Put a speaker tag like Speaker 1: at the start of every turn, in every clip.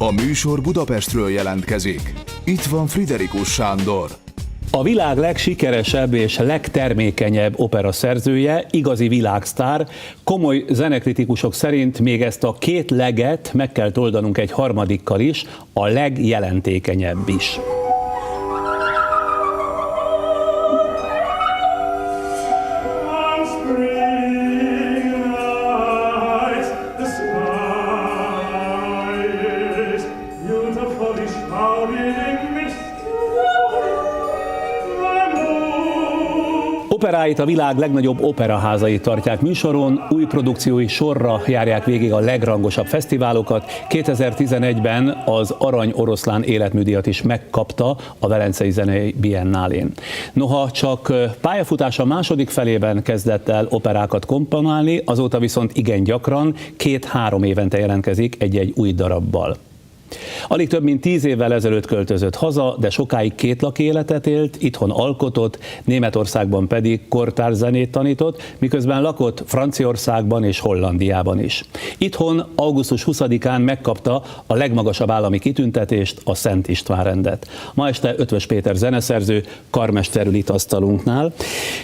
Speaker 1: A műsor Budapestről jelentkezik. Itt van Friderikus Sándor.
Speaker 2: A világ legsikeresebb és legtermékenyebb opera szerzője, igazi világsztár, komoly zenekritikusok szerint még ezt a két leget meg kell oldanunk egy harmadikkal is, a legjelentékenyebb is. Operáit a világ legnagyobb operaházai tartják műsoron, új produkciói sorra járják végig a legrangosabb fesztiválokat. 2011-ben az Arany Oroszlán életműdíjat is megkapta a Velencei Zenei Biennálén. Noha csak pályafutása második felében kezdett el operákat komponálni, azóta viszont igen gyakran, 2-3 évente jelentkezik egy-egy új darabbal. Alig több mint 10 évvel ezelőtt költözött haza, de sokáig kétlaki életet élt, itthon alkotott, Németországban pedig kortárszenét tanított, miközben lakott Franciaországban és Hollandiában is. Itthon augusztus 20-án megkapta a legmagasabb állami kitüntetést, a Szent István-rendet. Ma este Eötvös Péter zeneszerző karmester ül itt asztalunknál.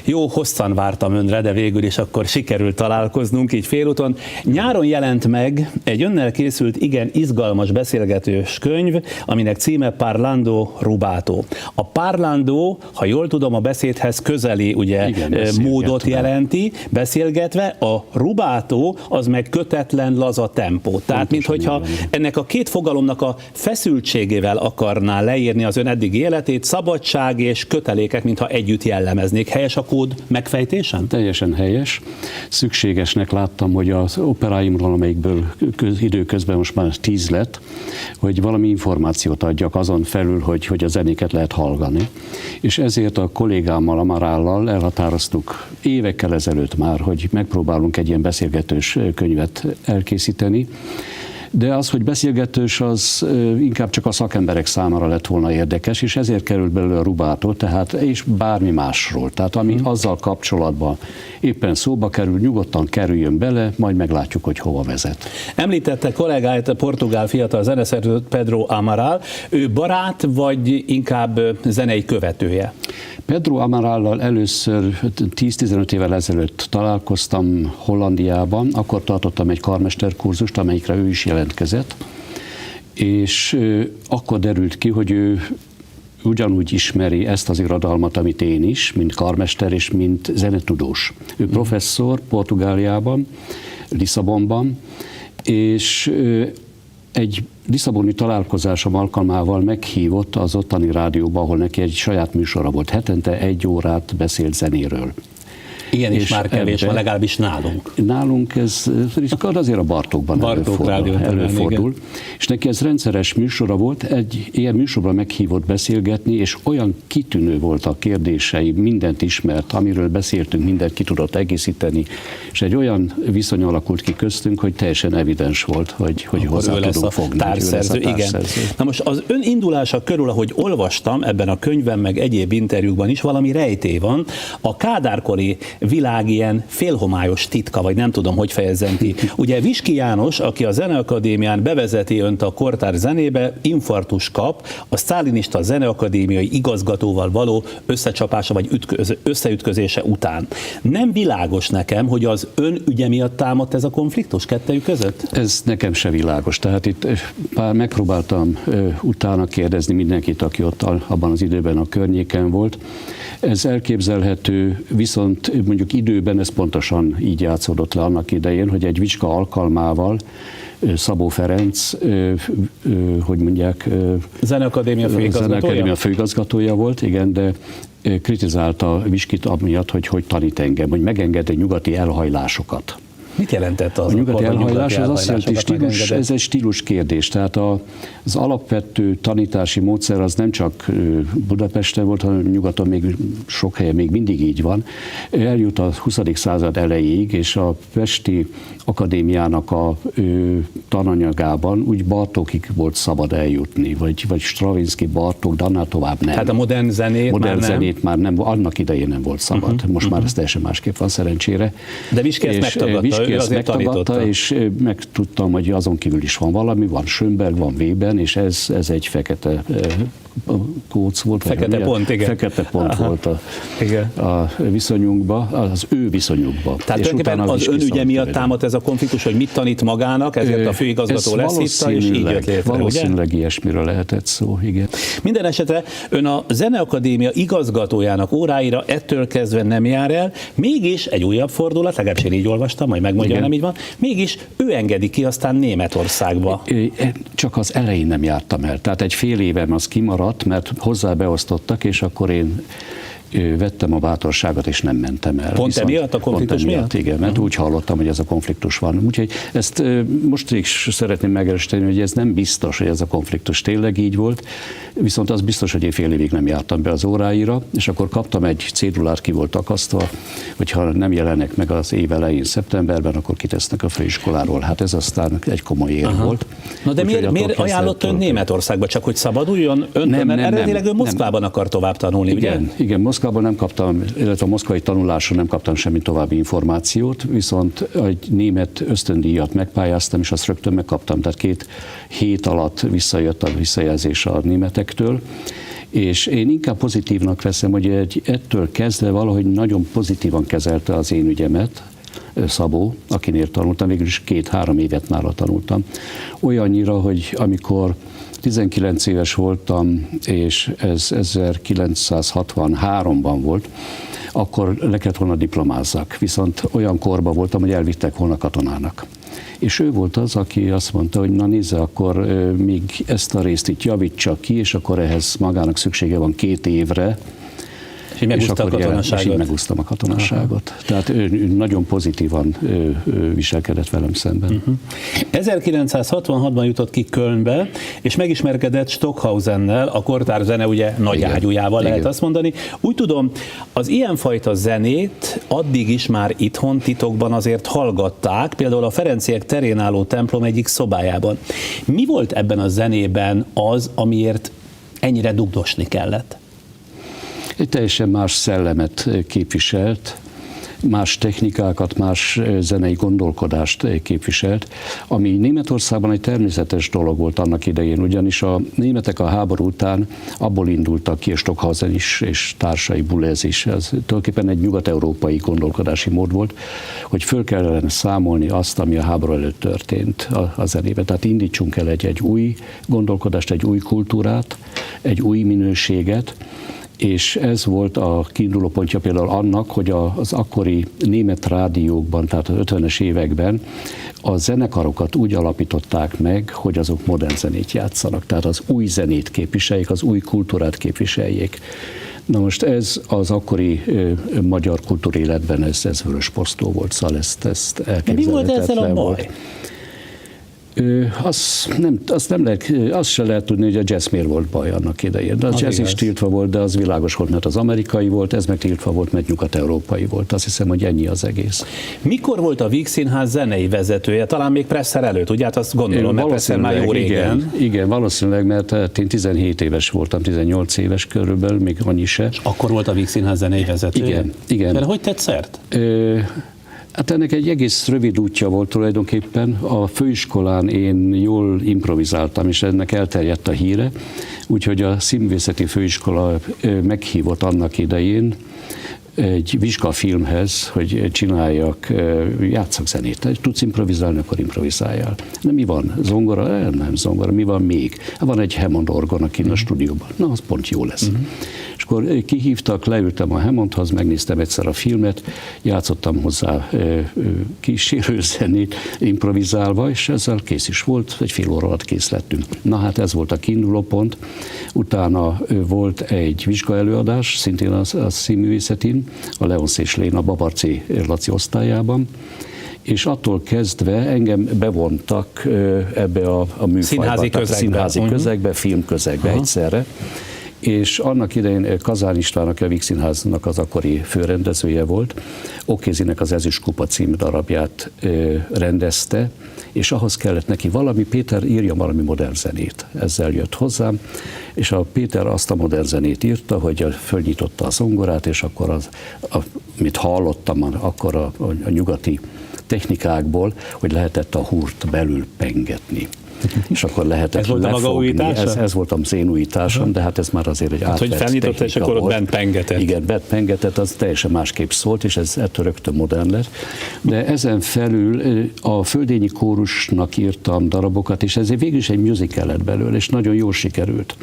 Speaker 2: Jó hosszan vártam önre, de végül is akkor sikerült találkoznunk így félúton. Nyáron jelent meg egy önnel készült igen izgalmas beszélgetős könyv, aminek címe Parlando Rubato. A parlando, ha jól tudom, a beszédhez közeli módot jelenti, beszélgetve, a rubato az meg kötetlen, laza tempó. Tehát, minthogyha ennek a két fogalomnak a feszültségével akarná leírni az ön eddigi életét, szabadság és kötelékek, mintha együtt jellemeznék. Helyes a kód megfejtésen?
Speaker 3: Teljesen helyes. Szükségesnek láttam, hogy az operáimról, amelyikből időközben most már 10 lett, hogy valami információt adjak azon felül, hogy a zenéket lehet hallgani. És ezért a kollégámmal, Amarállal elhatároztuk évekkel ezelőtt már, hogy megpróbálunk egy ilyen beszélgetős könyvet elkészíteni. De az, hogy beszélgetős, az inkább csak a szakemberek számára lett volna érdekes, és ezért került belőle a rubato, tehát és bármi másról. Tehát ami azzal kapcsolatban éppen szóba kerül, nyugodtan kerüljön bele, majd meglátjuk, hogy hova vezet.
Speaker 2: Említette kollégáit, a portugál fiatal zeneszerző Pedro Amaral. Ő barát, vagy inkább zenei követője?
Speaker 3: Pedro Amarállal először 10-15 évvel ezelőtt találkoztam Hollandiában, akkor tartottam egy karmesterkurzust, amelyikre ő is jelentkezett, és akkor derült ki, hogy ő ugyanúgy ismeri ezt az irodalmat, amit én is, mint karmester és mint zenetudós. Ő professzor Portugáliában, Lisszabonban, és egy lisszaboni találkozásom alkalmával meghívott az ottani rádióba, ahol neki egy saját műsora volt. Hetente 1 órát beszélt zenéről.
Speaker 2: Ilyen is már kevés van, legalábbis nálunk.
Speaker 3: Nálunk ez azért a Bartókban előfordul. És neki ez rendszeres műsora volt, egy ilyen műsorban meghívott beszélgetni, és olyan kitűnő volt a kérdései, mindent ismert, amiről beszéltünk, mindent ki tudott egészíteni, és egy olyan viszony alakult ki köztünk, hogy teljesen evidens volt, hogy hozzá tudunk fogni.
Speaker 2: Társszerző, igen. Na most az ön indulása körül, ahogy olvastam ebben a könyvben, meg egyéb interjúkban is, valami rejtély van. A kádárkori világ ilyen félhomályos titka, vagy nem tudom, hogy fejezzem ki. Ugye Viski János, aki a Zeneakadémián bevezeti önt a kortárs zenébe, infarktus kap a sztálinista zeneakadémiai igazgatóval való összecsapása vagy összeütközése után. Nem világos nekem, hogy az ön ügye miatt támadt ez a konfliktus kettejük között?
Speaker 3: Ez nekem se világos. Tehát itt megpróbáltam utána kérdezni mindenkit, aki ott abban az időben a környéken volt. Ez elképzelhető, viszont mondjuk időben ez pontosan így játszódott le annak idején, hogy egy vizsga alkalmával Szabó Ferenc, hogy mondják, Zeneakadémia főigazgatója volt, igen, de kritizálta Viskit amiatt, hogy tanít engem, hogy megenged egy nyugati elhajlásokat.
Speaker 2: Mit jelentett az?
Speaker 3: A nyugati elhajlás az azt jelenti, ez egy stílus kérdés. Tehát az alapvető tanítási módszer az nem csak Budapesten volt, hanem nyugaton még sok helyen még mindig így van. Eljut a 20. század elejéig, és a Pesti Akadémiának a tananyagában úgy Bartókig volt szabad eljutni, vagy Stravinsky, Bartók, de annál tovább nem.
Speaker 2: Tehát a modern zenét
Speaker 3: már nem, annak idején nem volt szabad. Most már ez teljesen másképp van szerencsére.
Speaker 2: De Viski ezt megtagadta.
Speaker 3: aki
Speaker 2: ő
Speaker 3: ezt
Speaker 2: azért
Speaker 3: megtagadta,
Speaker 2: tanította.
Speaker 3: és megtudtam, hogy azon kívül is van valami, van Schönberg, van Weben, és ez egy fekete kóc volt.
Speaker 2: Fekete pont, igen.
Speaker 3: Fekete pont volt a viszonyunkban, az ő viszonyukban.
Speaker 2: Tehát tulajdonképpen az önügye miatt támadt ez a konfliktus, hogy mit tanít magának, ezért a főigazgató leszívta, és így jött létre,
Speaker 3: valószínűleg ilyesmiről lehetett szó, igen.
Speaker 2: Minden esetre ön a Zeneakadémia igazgatójának óráira ettől kezdve nem jár el, mégis egy újabb fordulat, legalábbis én így olvastam, majd megmondja, nem így van, mégis ő engedi ki aztán Németországba.
Speaker 3: Csak az elején nem jártam el, tehát egy fél évem az kimaradt, mert hozzá beosztottak, és akkor én vettem a bátorságot, és nem mentem el.
Speaker 2: Pont emiatt a konfliktus miatt?
Speaker 3: Igen, mert úgy hallottam, hogy ez a konfliktus van. Úgyhogy ezt most is szeretném megerősíteni, hogy ez nem biztos, hogy ez a konfliktus tényleg így volt, viszont az biztos, hogy én fél évig nem jártam be az óráira, és akkor kaptam egy cédulát, ki volt akasztva, hogyha nem jelenek meg az év elején, szeptemberben, akkor kitesznek a főiskoláról. Hát ez aztán egy komoly ér volt.
Speaker 2: Na de miért ajánlott ön Németországba? Csak hogy szabaduljon öntől, mert eredetileg ön Moszkvában akar tovább tanulni, ugye?
Speaker 3: Igen, Moszkvában nem kaptam, illetve a moszkvai tanulásról nem kaptam semmi további információt, viszont egy német ösztöndíjat megpályáztam, és azt rögtön megkaptam, tehát 2 hét alatt visszajött a visszajelzés a németektől, és én inkább pozitívnak veszem, hogy ettől kezdve valahogy nagyon pozitívan kezelte az én ügyemet, Szabó, akinél tanultam, végül is 2-3 évet nála tanultam. Olyannyira, hogy amikor 19 éves voltam, és ez 1963-ban volt, akkor le kellett volna diplomázzak. Viszont olyan korban voltam, hogy elvittek volna katonának. És ő volt az, aki azt mondta, hogy na nézze, akkor még ezt a részt itt javítsa ki, és akkor ehhez magának szüksége van 2 évre, és így megúsztam a katonaságot. Tehát ő nagyon pozitívan viselkedett velem szemben.
Speaker 2: 1966-ban jutott ki Kölnbe, és megismerkedett Stockhausennel, a kortárs zene ugye nagy ágyújával, lehet azt mondani. Úgy tudom, az ilyenfajta zenét addig is már itthon titokban azért hallgatták, például a Ferenciek terén álló templom egyik szobájában. Mi volt ebben a zenében az, amiért ennyire dugdosni kellett?
Speaker 3: Egy teljesen más szellemet képviselt, más technikákat, más zenei gondolkodást képviselt, ami Németországban egy természetes dolog volt annak idején, ugyanis a németek a háború után abból indultak ki, a Stockhausen is, és társai, Boulez is, ez tulajdonképpen egy nyugat-európai gondolkodási mód volt, hogy föl kellene számolni azt, ami a háború előtt történt a zenében. Tehát indítsunk el egy új gondolkodást, egy új kultúrát, egy új minőséget, és ez volt a kiinduló pontja például annak, hogy az akkori német rádiókban, tehát az 50-es években a zenekarokat úgy alapították meg, hogy azok modern zenét játszanak, tehát az új zenét képviseljék, az új kultúrát képviseljék. Na most ez az akkori magyar kultúréletben ez vörösposztó volt, szóval ezt elképzelhetetlen.
Speaker 2: Mi volt ezzel a baj?
Speaker 3: Azt se lehet tudni, hogy a jazz miért volt baj annak idején. De a jazz is tiltva volt, de az világos volt, mert az amerikai volt, ez meg tiltva volt, mert nyugat-európai volt. Azt hiszem, hogy ennyi az egész.
Speaker 2: Mikor volt a Vígszínház zenei vezetője? Talán még Presser előtt, ugye? Hát azt gondolom, mert Presser már jó régen.
Speaker 3: Igen, valószínűleg, mert én 17 éves voltam, 18 éves körülbelül, még annyi se.
Speaker 2: És akkor volt a Vígszínház zenei vezetője?
Speaker 3: Igen.
Speaker 2: De hogy tett szert?
Speaker 3: Hát ennek egy egész rövid útja volt tulajdonképpen. A főiskolán én jól improvizáltam, és ennek elterjedt a híre, úgyhogy a Színművészeti Főiskola meghívott annak idején egy vizsgafilmhez, hogy csináljak, játsszak zenét. Tudsz improvizálni, akkor improvizáljál. De mi van? Zongora? Nem zongora. Mi van még? Van egy Hammond orgona kint a stúdióban. Na, az pont jó lesz. És akkor kihívtak, leültem a Hammondhoz, megnéztem egyszer a filmet, játszottam hozzá kísérőzenét improvizálva, és ezzel kész is volt, egy fél óra alatt kész lettünk. Na hát ez volt a kiinduló pont. Utána volt egy vizsgaelőadás, szintén a Színművészetén, a Leonsz és Léna Babarci Laci osztályában, és attól kezdve engem bevontak ebbe a műfajba, színházi közegbe, filmközegbe egyszerre, és annak idején Kazán István, aki a Vígszínháznak az akkori főrendezője volt, Okézinek az Ezüst kupa című darabját rendezte, és ahhoz kellett neki valami, Péter írja valami modern zenét. Ezzel jött hozzám, és a Péter azt a modern zenét írta, hogy fölnyitotta a zongorát, és akkor amit hallottam, akkor a nyugati technikákból, hogy lehetett a húrt belül pengetni. És akkor lehetett
Speaker 2: ez volt a maga újítása?
Speaker 3: Ez volt az én újításom, de hát ez már azért egy átvett
Speaker 2: hogy felnyitotta, és akkor ott bent pengetett.
Speaker 3: Igen, bent pengetett, az teljesen másképp szólt, és ez ettől rögtön modern lett. De ezen felül a Földényi Kórusnak írtam darabokat, és ezért végül is egy musical lett belőle, és nagyon jól sikerült.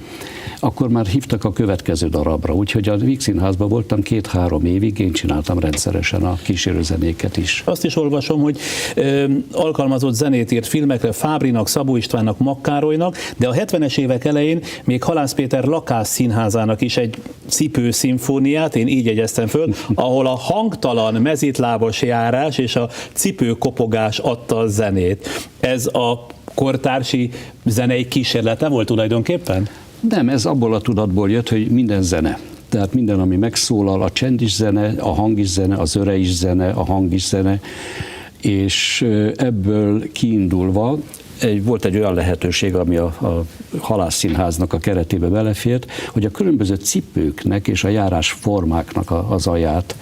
Speaker 3: Akkor már hívtak a következő darabra, úgyhogy a Víg Színházban voltam 2-3 évig, én csináltam rendszeresen a kísérőzenéket is.
Speaker 2: Azt is olvasom, hogy alkalmazott zenét írt filmekre Fábrinak, Szabó Istvánnak, Makkárolynak, de a 70-es évek elején még Halász Péter Lakás Színházának is egy cipőszimfóniát, én így jegyeztem föl, ahol a hangtalan mezitlábas járás és a cipőkopogás adta a zenét. Ez a kortársi zenei kísérlete volt tulajdonképpen?
Speaker 3: Nem, ez abból a tudatból jött, hogy minden zene. Tehát minden, ami megszólal, a csend is zene, a hang is zene, az zöre is zene, a hang is zene, és ebből kiindulva volt egy olyan lehetőség, ami a Halász Színháznak a keretébe belefért, hogy a különböző cipőknek és a járásformáknak az alját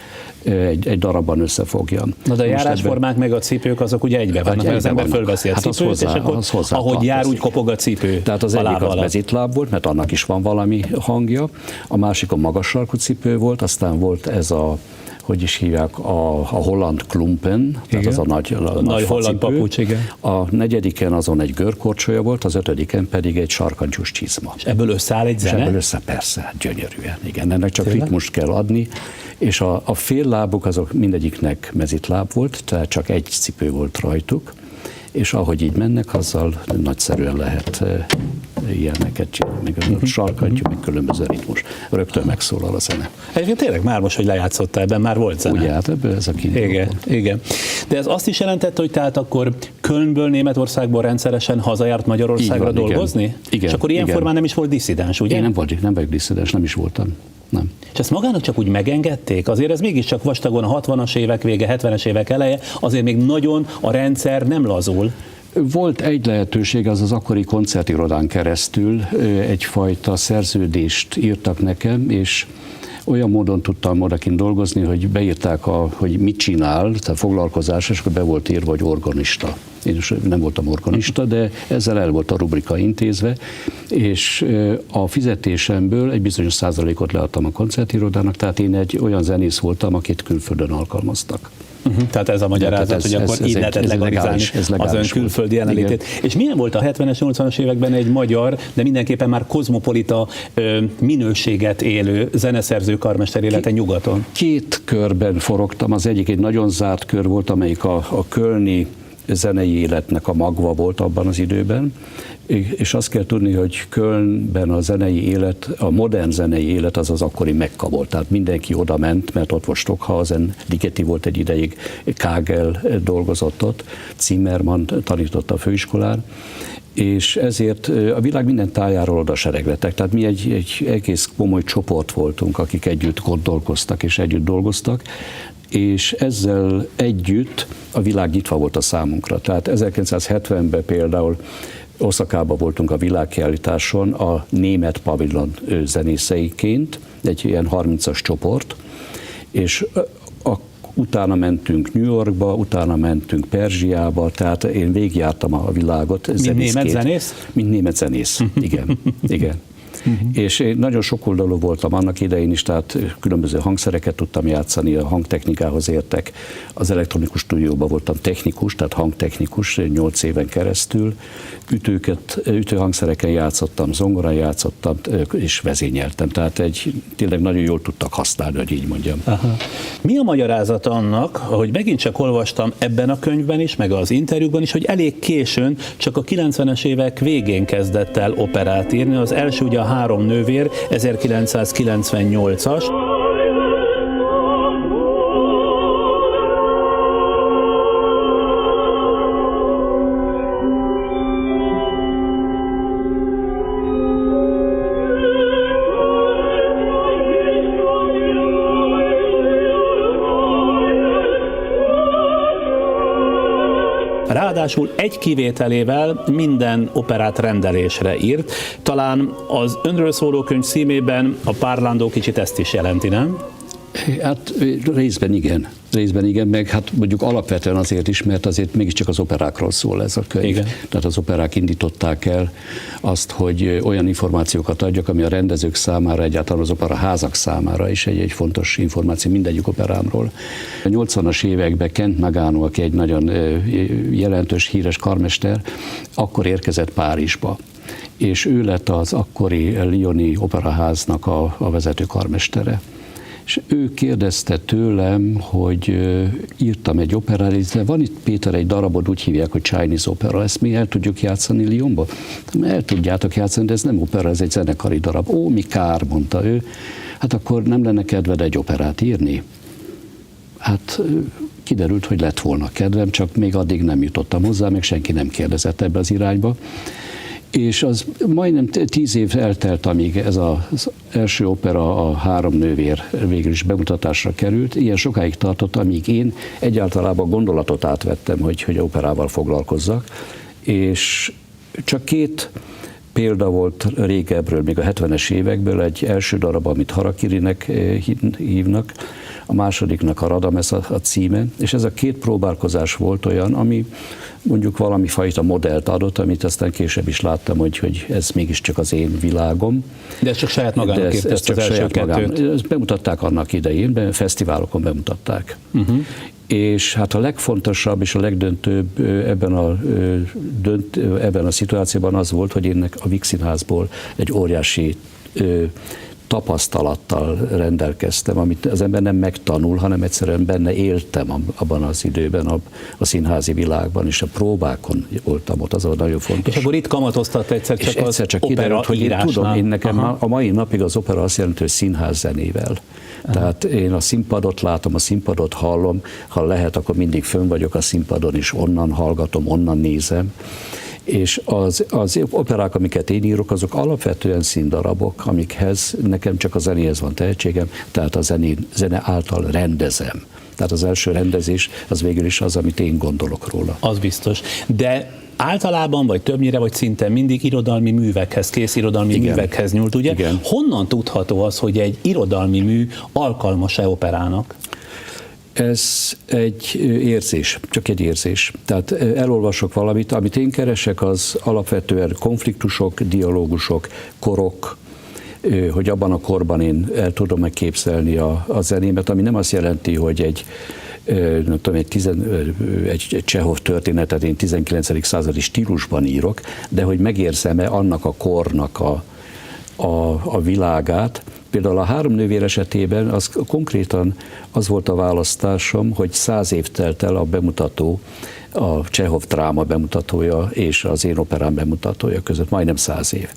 Speaker 3: egy darabban összefogjam.
Speaker 2: Na de a járásformák meg a cipők azok ugye egybe vannak, mert az ember fölveszi a cipőt, és akkor ahogy jár, úgy kopog a cipő.
Speaker 3: Tehát az egyik az mezitláb volt, mert annak is van valami hangja, a másik a magas sarkú cipő volt, aztán volt ez a, hogy is hívják, a holland klumpen, tehát az a nagy
Speaker 2: holland papucs, igen.
Speaker 3: A negyediken azon egy görkorcsolya volt, az ötödiken pedig egy sarkantyús csizma.
Speaker 2: És ebből összeáll egy zene?
Speaker 3: És ebből össze, persze, gyönyörűen, igen, ennek csak ritmust kell adni, és a féllábuk azok mindegyiknek mezitláb volt, tehát csak egy cipő volt rajtuk, és ahogy így mennek, azzal nagyszerűen lehet ilyeneket csinálni, meg sarkantjuk, meg különböző ritmus. Rögtön megszólal a zene.
Speaker 2: Egyébként tényleg már most, hogy lejátszotta, ebben már volt zene.
Speaker 3: Ugye, hát ebből ez a kiinduló.
Speaker 2: Igen. De ez azt is jelentette, hogy tehát akkor Kölnből, Németországból rendszeresen hazajárt Magyarországra van, dolgozni?
Speaker 3: Igen.
Speaker 2: És akkor ilyen formán nem is volt disszidens, ugye?
Speaker 3: Én nem vagyok disszidens, nem is voltam. Nem.
Speaker 2: És ezt magának csak úgy megengedték? Azért ez mégiscsak vastagon a 60-as évek vége, 70-es évek eleje, azért még nagyon a rendszer nem lazul.
Speaker 3: Volt egy lehetőség, az akkori koncertirodán keresztül egyfajta szerződést írtak nekem, és olyan módon tudtam odakint dolgozni, hogy beírták, hogy mit csinál, tehát foglalkozás, és akkor be volt írva, hogy organista. Én is nem voltam organista, de ezzel el volt a rubrika intézve, és a fizetésemből egy bizonyos százalékot leadtam a koncertirodának, tehát én egy olyan zenész voltam, akit külföldön alkalmaztak.
Speaker 2: Tehát ez a magyarázat, hogy akkor így lehetett legalizálni az ön külföldi jelenlétét. És milyen volt a 70-es, 80-as években egy magyar, de mindenképpen már kozmopolita minőséget élő zeneszerző karmester élete nyugaton? 2 körben forogtam, az egyik egy nagyon zárt kör volt, amelyik a kölni zenei életnek a magva volt abban az időben, és azt kell tudni, hogy Kölnben a zenei élet, a modern zenei élet az akkori Mekka volt, tehát mindenki oda ment, mert ott volt Stockhausen, Ligeti volt egy ideig, Kagel dolgozott ott, Zimmermann tanított a főiskolán, és ezért a világ minden tájáról oda seregletek. Tehát mi egy egész komoly csoport voltunk, akik együtt gondolkoztak és együtt dolgoztak, és ezzel együtt a világ nyitva volt a számunkra. Tehát 1970-ben például Oszakában voltunk a világkiállításon a német pavilon zenészeiként, egy ilyen 30-as csoport, és utána mentünk New Yorkba, utána mentünk Perzsiába, tehát én végigjártam a világot. Mint német zenész?
Speaker 3: Mint német zenész, igen. És én nagyon sokoldalú voltam annak idején is, tehát különböző hangszereket tudtam játszani, a hangtechnikához értek. Az elektronikus stúdióban voltam technikus, tehát hangtechnikus 8 éven keresztül. Ütőhangszereken játszottam, zongorán játszottam, és vezényeltem. Tehát tényleg nagyon jól tudtak használni, hogy így mondjam.
Speaker 2: Aha. Mi a magyarázat annak, ahogy megint csak olvastam ebben a könyvben is, meg az interjúban is, hogy elég későn, csak a 90-es évek végén kezdett el operát írni. Az első ugye a Három nővér, 1998-as. Ráadásul egy kivételével minden operát rendelésre írt. Talán az önről szóló könyv címében a Parlando kicsit ezt is jelenti, nem?
Speaker 3: Hát részben igen, meg hát mondjuk alapvetően azért is, mert azért mégiscsak az operákról szól ez a könyv.
Speaker 2: Igen.
Speaker 3: Tehát az operák indították el azt, hogy olyan információkat adjak, ami a rendezők számára, egyáltalán az operaházak számára is egy fontos információ mindegyik operámról. A 80-as években Kent Nagano, aki egy nagyon jelentős, híres karmester, akkor érkezett Párizsba. És ő lett az akkori Lyoni operaháznak a vezető karmestere. És ő kérdezte tőlem, hogy írtam egy operát, de van itt, Péter, egy darabod, úgy hívják, hogy Chinese opera, ezt mi el tudjuk játszani Lyonba? El tudjátok játszani, de ez nem opera, ez egy zenekari darab. Ó, mi kár, mondta ő. Hát akkor nem lenne kedved egy operát írni? Hát kiderült, hogy lett volna kedvem, csak még addig nem jutottam hozzá, meg senki nem kérdezett ebbe az irányba. És az majdnem 10 év eltelt, amíg ez az első opera, a Három nővér végül is bemutatásra került. Ilyen sokáig tartott, amíg én egyáltalában gondolatot átvettem, hogy operával foglalkozzak. És csak 2 példa volt régebről, még a 70-es évekből, egy első darab, amit Harakirinek hívnak, a másodiknak a Radames a címe, és ez a 2 próbálkozás volt olyan, ami mondjuk valami fajta modellt adott, amit aztán később is láttam, hogy ez mégiscsak az én világom.
Speaker 2: De ez csak saját magának írt ezt az első 2-t?
Speaker 3: Ezt bemutatták annak idején, fesztiválokon bemutatták. És hát a legfontosabb és a legdöntőbb ebben a szituációban az volt, hogy én a Víg Színházból egy óriási tapasztalattal rendelkeztem, amit az ember nem megtanul, hanem egyszerűen benne éltem abban az időben, a színházi világban, és a próbákon voltam ott, az volt nagyon fontos.
Speaker 2: És akkor itt kamatoztatta egyszer csak
Speaker 3: kiderült, hogy én tudom, én nekem a mai napig az opera azt jelenti, hogy színház zenével. Tehát én a színpadot látom, a színpadot hallom, ha lehet, akkor mindig fönn vagyok a színpadon, és onnan hallgatom, onnan nézem. És az operák, amiket én írok, azok alapvetően színdarabok, amikhez nekem csak a zenéhez van tehetségem, tehát a zene által rendezem. Tehát az első rendezés az végül is az, amit én gondolok róla.
Speaker 2: Az biztos. De általában, vagy többnyire, vagy szinte mindig irodalmi művekhez, kész irodalmi művekhez nyúlt, ugye?
Speaker 3: Igen.
Speaker 2: Honnan tudható az, hogy egy irodalmi mű alkalmas-e operának?
Speaker 3: Ez egy érzés, csak egy érzés. Tehát elolvasok valamit, amit én keresek, az alapvetően konfliktusok, dialógusok, korok, hogy abban a korban én el tudom megképzelni a zenémet, ami nem azt jelenti, hogy egy Csehov történetet én 19. századi stílusban írok, de hogy megérzem-e annak a kornak a világát. Például a Három nővér esetében az konkrétan az volt a választásom, hogy 100 év telt el a bemutató, a Csehov dráma bemutatója és az én operám bemutatója között, majdnem 100 év.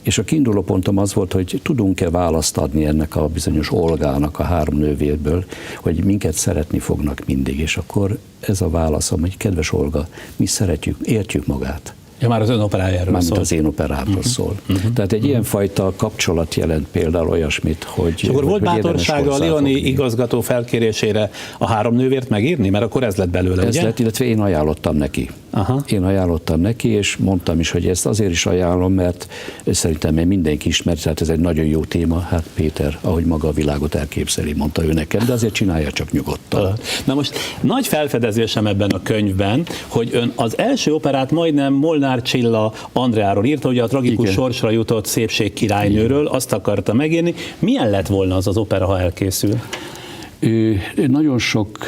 Speaker 3: És a kiinduló pontom az volt, hogy tudunk-e választ adni ennek a bizonyos Olgának a Három nővérből, hogy minket szeretni fognak mindig, és akkor ez a válaszom, hogy kedves Olga, mi szeretjük, értjük magát.
Speaker 2: Ja, már az ön operájáról
Speaker 3: Mármint
Speaker 2: szól.
Speaker 3: az én operámról szól. Tehát egy ilyenfajta kapcsolat jelent például olyasmit, hogy...
Speaker 2: És akkor volt bátorsága a Lyoni igazgató felkérésére a Három nővért megírni? Mert akkor ez lett belőle,
Speaker 3: ez
Speaker 2: ugye?
Speaker 3: lett, illetve én ajánlottam neki.
Speaker 2: Aha.
Speaker 3: Én ajánlottam neki, és mondtam is, hogy ezt azért is ajánlom, mert szerintem mindenki ismeri, tehát ez egy nagyon jó téma. Hát Péter, ahogy maga a világot elképzeli, mondta ő nekem, de azért csinálja csak nyugodtan.
Speaker 2: Na most nagy felfedezésem ebben a könyvben, hogy ön az első operát majdnem Molnár Csilla Andreáról írta, ugye a tragikus sorsra jutott Szépség királynőről, azt akarta megírni. Milyen lett volna az opera, ha elkészül?
Speaker 3: Nagyon sok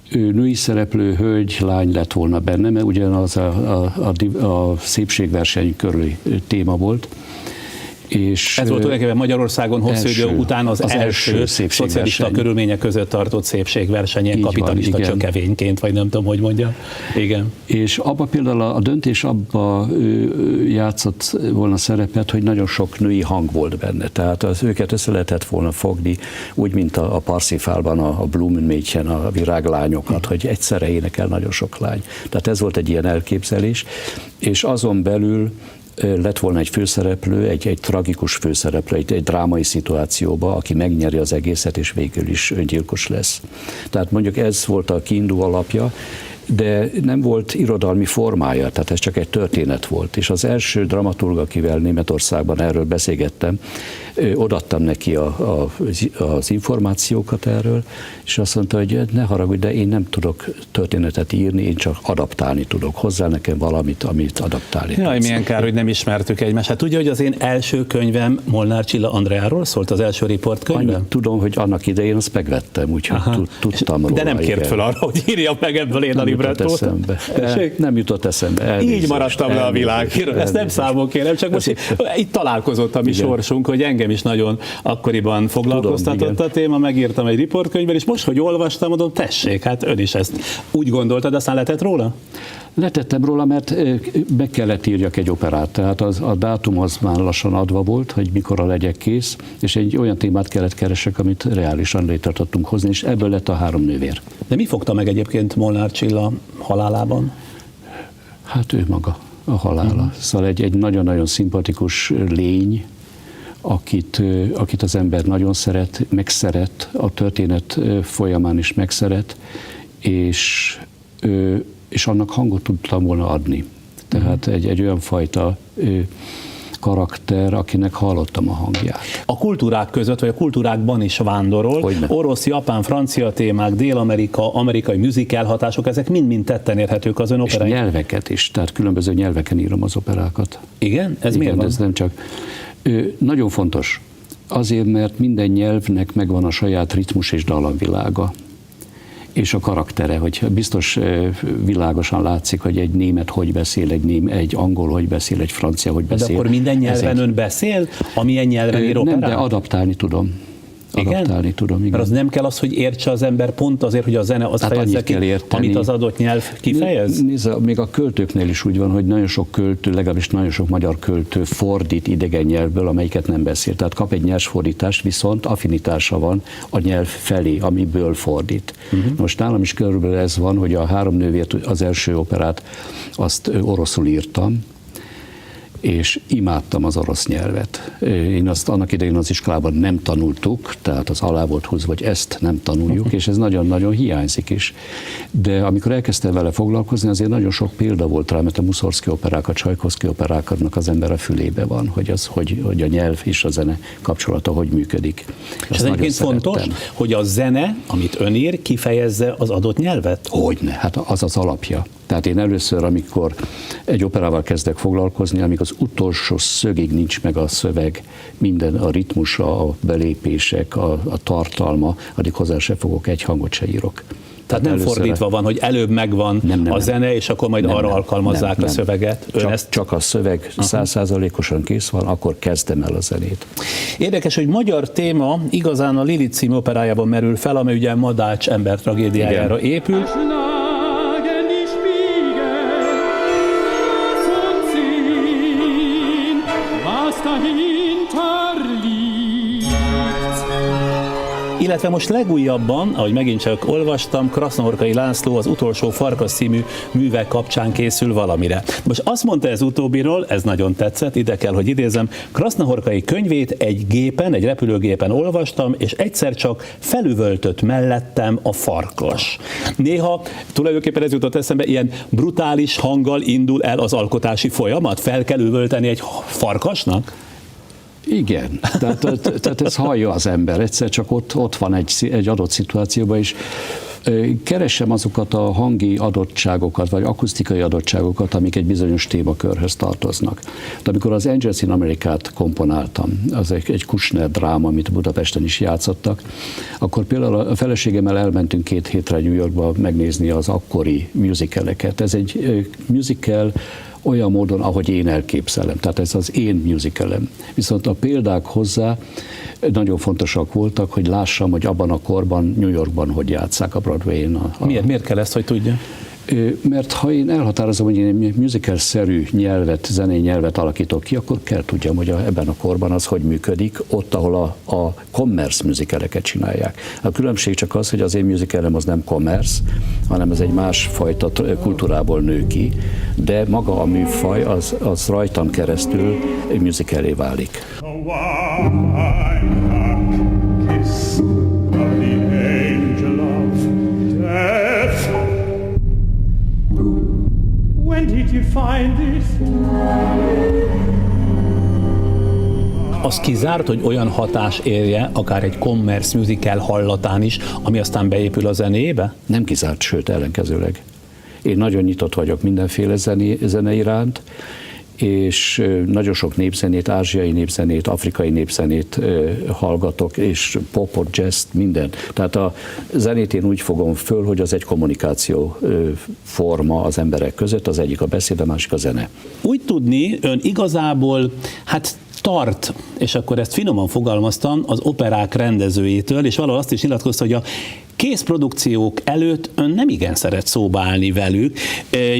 Speaker 3: női szereplő, hölgy, lány lett volna benne, mert ugyanaz a szépségverseny körüli téma volt. És
Speaker 2: ez volt tulajdonképpen Magyarországon hosszú idő után az első szocialista körülmények között tartott szépségverseny, ilyen kapitalista csökevényként, vagy nem tudom, hogy mondja. Igen.
Speaker 3: És abba például a döntés abba játszott volna szerepet, hogy nagyon sok női hang volt benne. Tehát őket össze lehetett volna fogni, úgy, mint a Parsifalban a Blumenmädchen, a viráglányokat, hogy egyszerre énekel nagyon sok lány. Tehát ez volt egy ilyen elképzelés, és azon belül lett volna egy főszereplő, egy tragikus főszereplő, egy drámai szituációba, aki megnyeri az egészet, és végül is öngyilkos lesz. Tehát mondjuk ez volt a kiinduló alapja, de nem volt irodalmi formája, tehát ez csak egy történet volt. És az első dramaturg, akivel Németországban erről beszélgettem, odaadtam neki az információkat erről, és azt mondta, hogy ne haragudj, de én nem tudok történetet írni, én csak adaptálni tudok. Hozzá nekem valamit, amit adaptálni tudsz.
Speaker 2: Jaj, milyen kár, hogy nem ismertük egymást. Hát tudja, hogy az én első könyvem Molnár Csilla Andreáról szólt, az első riportkönyvem?
Speaker 3: Annyit tudom, hogy annak idején azt megvettem, úgyhogy tudtam róla.
Speaker 2: De nem kért fel arra, hogy írjam meg ebből én a librettót.
Speaker 3: Nem jutott eszembe. Elnézést,
Speaker 2: így maradtam le a világról. Ezt nem számon kérem, csak most itt találkozott a mi sorsunk, hogy engem is nagyon akkoriban foglalkoztatott a téma, megírtam egy riportkönyvben, és most, hogy olvastam, mondom, tessék, hát ön is ezt úgy gondoltad, aztán letett róla?
Speaker 3: Letettem róla, mert be kellett írjak egy operát, tehát a dátum az már lassan adva volt, hogy mikorra legyek kész, és egy olyan témát kellett keresek, amit reálisan létre tudtunk hozni, és ebből lett a Három nővér.
Speaker 2: De mi fogta meg egyébként Molnár Csilla halálában?
Speaker 3: Hát ő maga, a halála. Szóval egy nagyon-nagyon szimpatikus lény, akit az ember nagyon szeret, megszeret, a történet folyamán is megszeret, és annak hangot tudtam volna adni. Tehát egy olyan fajta karakter, akinek hallottam a hangját.
Speaker 2: A kultúrák között, vagy a kultúrákban is vándorol. Hogyne. Orosz, japán, francia témák, Dél-Amerika, amerikai musical hatások, ezek mind-mind tetten érhetők az ön operáin.
Speaker 3: És nyelveket is, tehát különböző nyelveken írom az operákat.
Speaker 2: Igen? Ez miért van?
Speaker 3: Ez nem csak... Nagyon fontos. Azért, mert minden nyelvnek megvan a saját ritmus és dallamvilága. És a karaktere, hogy biztos világosan látszik, hogy egy német hogy beszél, egy angol hogy beszél, egy francia hogy beszél.
Speaker 2: De akkor minden nyelven ön beszél, amilyen nyelven ír operát?
Speaker 3: Nem, de adaptálni tudom. Adaptálni tudom, igen.
Speaker 2: Mert az nem kell az, hogy értse az ember pont azért, hogy a zene azt fejezze ki, amit az adott nyelv kifejez?
Speaker 3: Nézd, még a költőknél is úgy van, hogy nagyon sok költő, legalábbis nagyon sok magyar költő fordít idegen nyelvből, amelyiket nem beszél. Tehát kap egy nyersfordítást, viszont affinitása van a nyelv felé, amiből fordít. Most nálam is körülbelül ez van, hogy a Három nővért, az első operát, azt oroszul írtam, és imádtam az orosz nyelvet. Én azt annak idején az iskolában nem tanultuk, tehát az alá volt húzva, hogy ezt nem tanuljuk, és ez nagyon-nagyon hiányzik is. De amikor elkezdtem vele foglalkozni, azért nagyon sok példa volt rá, mert a Muszorszky operák, a Csajkovszky operáknak az ember a fülébe van, hogy a nyelv és a zene kapcsolata hogy működik.
Speaker 2: És ez egyébként fontos, hogy a zene, amit ön ír, kifejezze az adott nyelvet?
Speaker 3: Hogyne, hát az az alapja. Tehát én először, amikor egy operával kezdek foglalkozni, amíg az utolsó szögig nincs meg a szöveg, minden a ritmusa, a belépések, a tartalma, addig hozzá se fogok, egy hangot se írok.
Speaker 2: Tehát nem fordítva van, hogy előbb megvan a zene, és akkor majd arra alkalmazzák a szöveget.
Speaker 3: Csak a szöveg 100%-osan kész van, akkor kezdem el a zenét.
Speaker 2: Érdekes, hogy magyar téma igazán a Lilith című operájában merül fel, amely ugye Madács ember tragédiájára épül. Illetve most legújabban, ahogy megint csak olvastam, Krasznahorkai László az Utolsó Farkas című műve kapcsán készül valamire. Most azt mondta ez utóbbiról, ez nagyon tetszett, ide kell, hogy idézem, Krasznahorkai könyvét egy repülőgépen olvastam, és egyszer csak felüvöltött mellettem a farkas. Néha tulajdonképpen ez jutott eszembe, ilyen brutális hanggal indul el az alkotási folyamat? Fel kell üvölteni egy farkasnak?
Speaker 3: Igen, tehát ez hallja az ember, egyszer csak ott van egy adott szituációban is. Keresem azokat a hangi adottságokat, vagy akusztikai adottságokat, amik egy bizonyos témakörhöz tartoznak. De amikor az Angels in Amerikát komponáltam, az egy Kushner dráma, amit Budapesten is játszottak, akkor például a feleségemmel elmentünk 2 hétre New Yorkba megnézni az akkori musicaleket. Ez egy musical, olyan módon, ahogy én elképzelem. Tehát ez az én musicalem. Viszont a példák hozzá nagyon fontosak voltak, hogy lássam, hogy abban a korban, New Yorkban, hogy játsszák a Broadway-n.
Speaker 2: Miért kell ezt, hogy tudja?
Speaker 3: Mert ha én elhatározom, hogy én egy musical-szerű nyelvet, zenei nyelvet alakítok ki, akkor kell tudjam, hogy ebben a korban az hogy működik, ott, ahol a commerce musicaleket csinálják. A különbség csak az, hogy az én musicalem az nem commerce, hanem ez egy másfajta kultúrából nő ki, de maga a műfaj az rajtam keresztül musicalé válik.
Speaker 4: When did you find this?
Speaker 2: az kizárt, hogy olyan hatás érje, akár egy commerce musical hallatán is, ami aztán beépül a zenébe?
Speaker 3: Nem kizárt, sőt ellenkezőleg. Én nagyon nyitott vagyok mindenféle zene iránt, és nagyon sok népzenét, ázsiai népzenét, afrikai népzenét hallgatok, és popot, jazz, minden. Tehát a zenét én úgy fogom föl, hogy az egy kommunikáció forma az emberek között, az egyik a beszéd, a másik a zene.
Speaker 2: Úgy tudni, ön igazából, tart, és akkor ezt finoman fogalmaztam, az operák rendezőjétől, és valahol azt is nyilatkozta, hogy a készprodukciók előtt ön nem igen szeret szóba állni velük,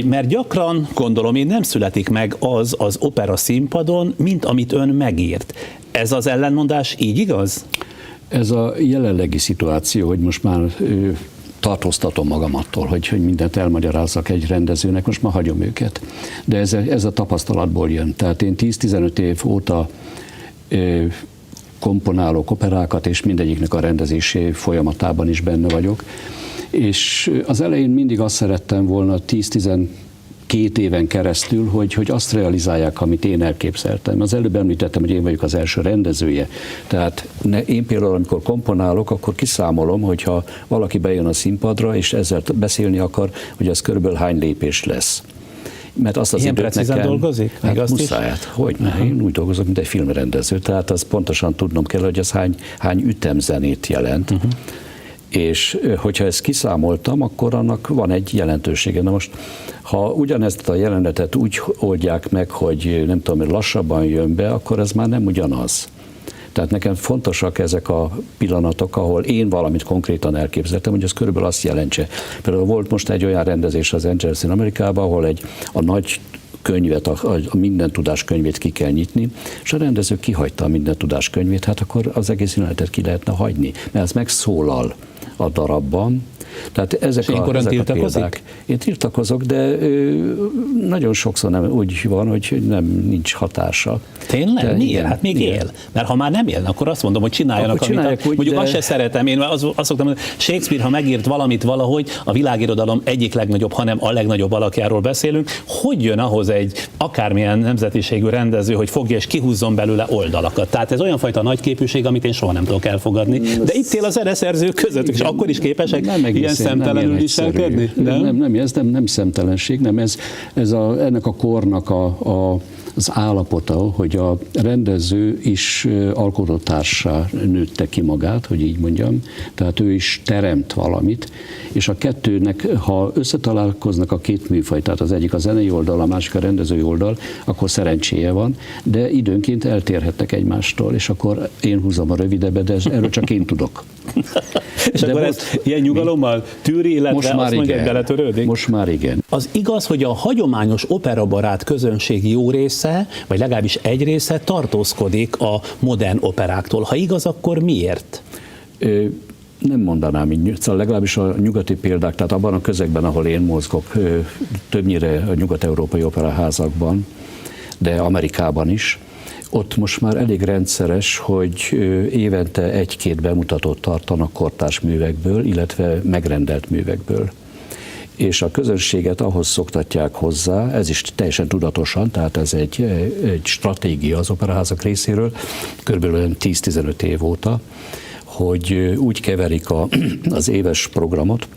Speaker 2: mert gyakran, gondolom én, nem születik meg az opera színpadon, mint amit ön megírt. Ez az ellenmondás így igaz? Ez a jelenlegi szituáció, hogy most már tartóztatom magam attól, hogy mindent elmagyarázzak egy rendezőnek, most már hagyom őket. De ez a tapasztalatból jön. Tehát én 10-15 év óta komponálok operákat, és mindegyiknek a rendezési folyamatában is benne vagyok. És az elején mindig azt szerettem volna 10-12 éven keresztül, hogy azt realizálják, amit én elképzeltem. Az előbb említettem, hogy én vagyok az első rendezője. Tehát én például, amikor komponálok, akkor kiszámolom, hogyha valaki bejön a színpadra, és ezzel beszélni akar, hogy az körülbelül hány lépés lesz. Mert azt az ilyen precízen dolgozik?
Speaker 3: Hát muszáj, hogy én úgy dolgozok, mint egy filmrendező, tehát azt pontosan tudnom kell, hogy az hány ütemzenét jelent. És hogyha ezt kiszámoltam, akkor annak van egy jelentősége. Na most, ha ugyanezt a jelenetet úgy oldják meg, hogy nem tudom, lassabban jön be, akkor ez már nem ugyanaz. Tehát nekem fontosak ezek a pillanatok, ahol én valamit konkrétan elképzeltem, hogy ez körülbelül azt jelentse. Például volt most egy olyan rendezés az Angelsin Amerikában, ahol a nagy könyvet, a minden tudás könyvét ki kell nyitni, és a rendező kihagyta a minden tudás könyvét, hát akkor az egész jelenetet ki lehetne hagyni, mert ez megszólal a darabban. Tehát ezek a példák. Én tiltakozok, de nagyon sokszor nem úgy van, hogy nincs hatása.
Speaker 2: Tényleg? Miért? Hát még él. Mert ha már nem él, akkor azt mondom, hogy csináljanak, amit mondjuk azt se szeretem. Én azt szoktam mondani, Shakespeare, ha megírt valamit valahogy, a világirodalom egyik legnagyobb, hanem a legnagyobb alakjáról beszélünk, hogy jön ahhoz egy akármilyen nemzetiségű rendező, hogy fogja és kihúzzon belőle oldalakat. Tehát ez olyan fajta nagyképűség, amit én soha nem tudok elfogadni. De itt él a zeneszerzők között, és akkor is képesek ilyen szemtelenül viselkedni?
Speaker 3: Nem szemtelenség, nem ez ennek a kornak az állapota, hogy a rendező is alkotótársá nőtte ki magát, hogy így mondjam, tehát ő is teremt valamit, és a kettőnek, ha összetalálkoznak a két műfaj, tehát az egyik a zenei oldal, a másik a rendezői oldal, akkor szerencséje van, de időnként eltérhetnek egymástól, és akkor én húzom a rövidebbet, de erről csak én tudok.
Speaker 2: És de akkor ezt ilyen nyugalommal tűri, illetve azt mondja, hogy beletörődik?
Speaker 3: Most már igen.
Speaker 2: Az igaz, hogy a hagyományos operabarát közönség jó része, vagy legalábbis egy része tartózkodik a modern operáktól. Ha igaz, akkor miért?
Speaker 3: Nem mondanám így, szóval legalábbis a nyugati példák, tehát abban a közegben, ahol én mozgok, többnyire a nyugat-európai operaházakban, de Amerikában is, ott most már elég rendszeres, hogy évente 1-2 bemutatót tartanak kortárs művekből, illetve megrendelt művekből. És a közönséget ahhoz szoktatják hozzá, ez is teljesen tudatosan, tehát ez egy stratégia az operaházak részéről, körülbelül 10-15 év óta, hogy úgy keverik az éves programot,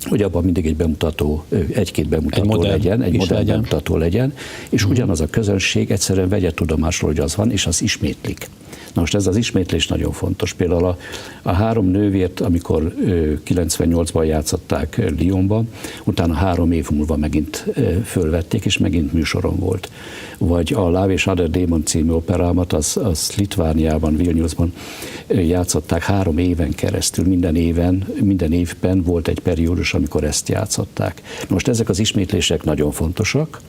Speaker 3: hogy abban mindig egy bemutató, 1-2 bemutató legyen, egy modern bemutató legyen, és ugyanaz a közönség egyszerűen vegye tudomásról, hogy az van, és az ismétlik. Na most ez az ismétlés nagyon fontos. Például a 3 nővért, amikor 98-ban játszották Lyonban, utána 3 év múlva megint fölvették, és megint műsoron volt. Vagy a Love és Other Demon című operámat, az Litvániában, Vilniusban játszották 3 éven keresztül, minden évben volt egy periódus, amikor ezt játszották. Most ezek az ismétlések nagyon fontosak,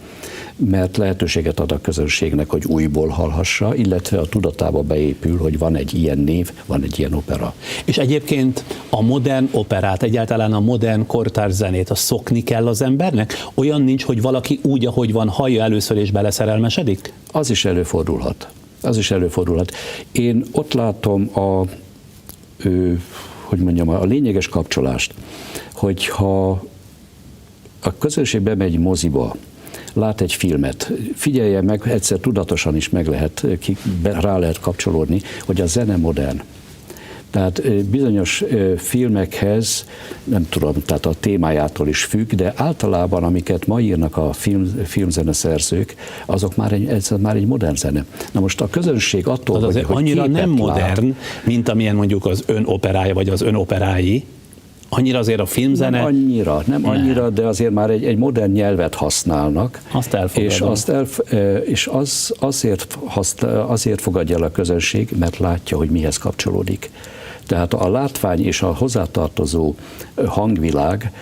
Speaker 3: mert lehetőséget ad a közönségnek, hogy újból hallhassa, illetve a tudatába beépül, hogy van egy ilyen név, van egy ilyen opera.
Speaker 2: És egyébként a modern operát, egyáltalán a modern kortárs zenét, azt szokni kell az embernek? Olyan nincs, hogy valaki úgy, ahogy van, hallja először és beleszerelmesedik?
Speaker 3: Az is előfordulhat. Én ott látom a lényeges kapcsolást, hogyha a közönség bemegy moziba,
Speaker 4: lát egy filmet, figyelje meg, egyszer tudatosan is rá lehet kapcsolódni, hogy a zene modern. Tehát bizonyos filmekhez, nem tudom, tehát a témájától is függ, de általában, amiket ma írnak a filmzeneszerzők, azok ez már egy modern zene. Na most a közönség attól,
Speaker 2: az azért
Speaker 4: hogy
Speaker 2: annyira nem modern,
Speaker 4: lát,
Speaker 2: mint amilyen mondjuk az ön operája, vagy az ön operái, annyira azért a filmzene...
Speaker 4: Nem annyira, de azért már egy modern nyelvet használnak.
Speaker 2: Azt elfogadom.
Speaker 4: És azért fogadja el a közönség, mert látja, hogy mihez kapcsolódik. Tehát a látvány és a hozzátartozó hangvilág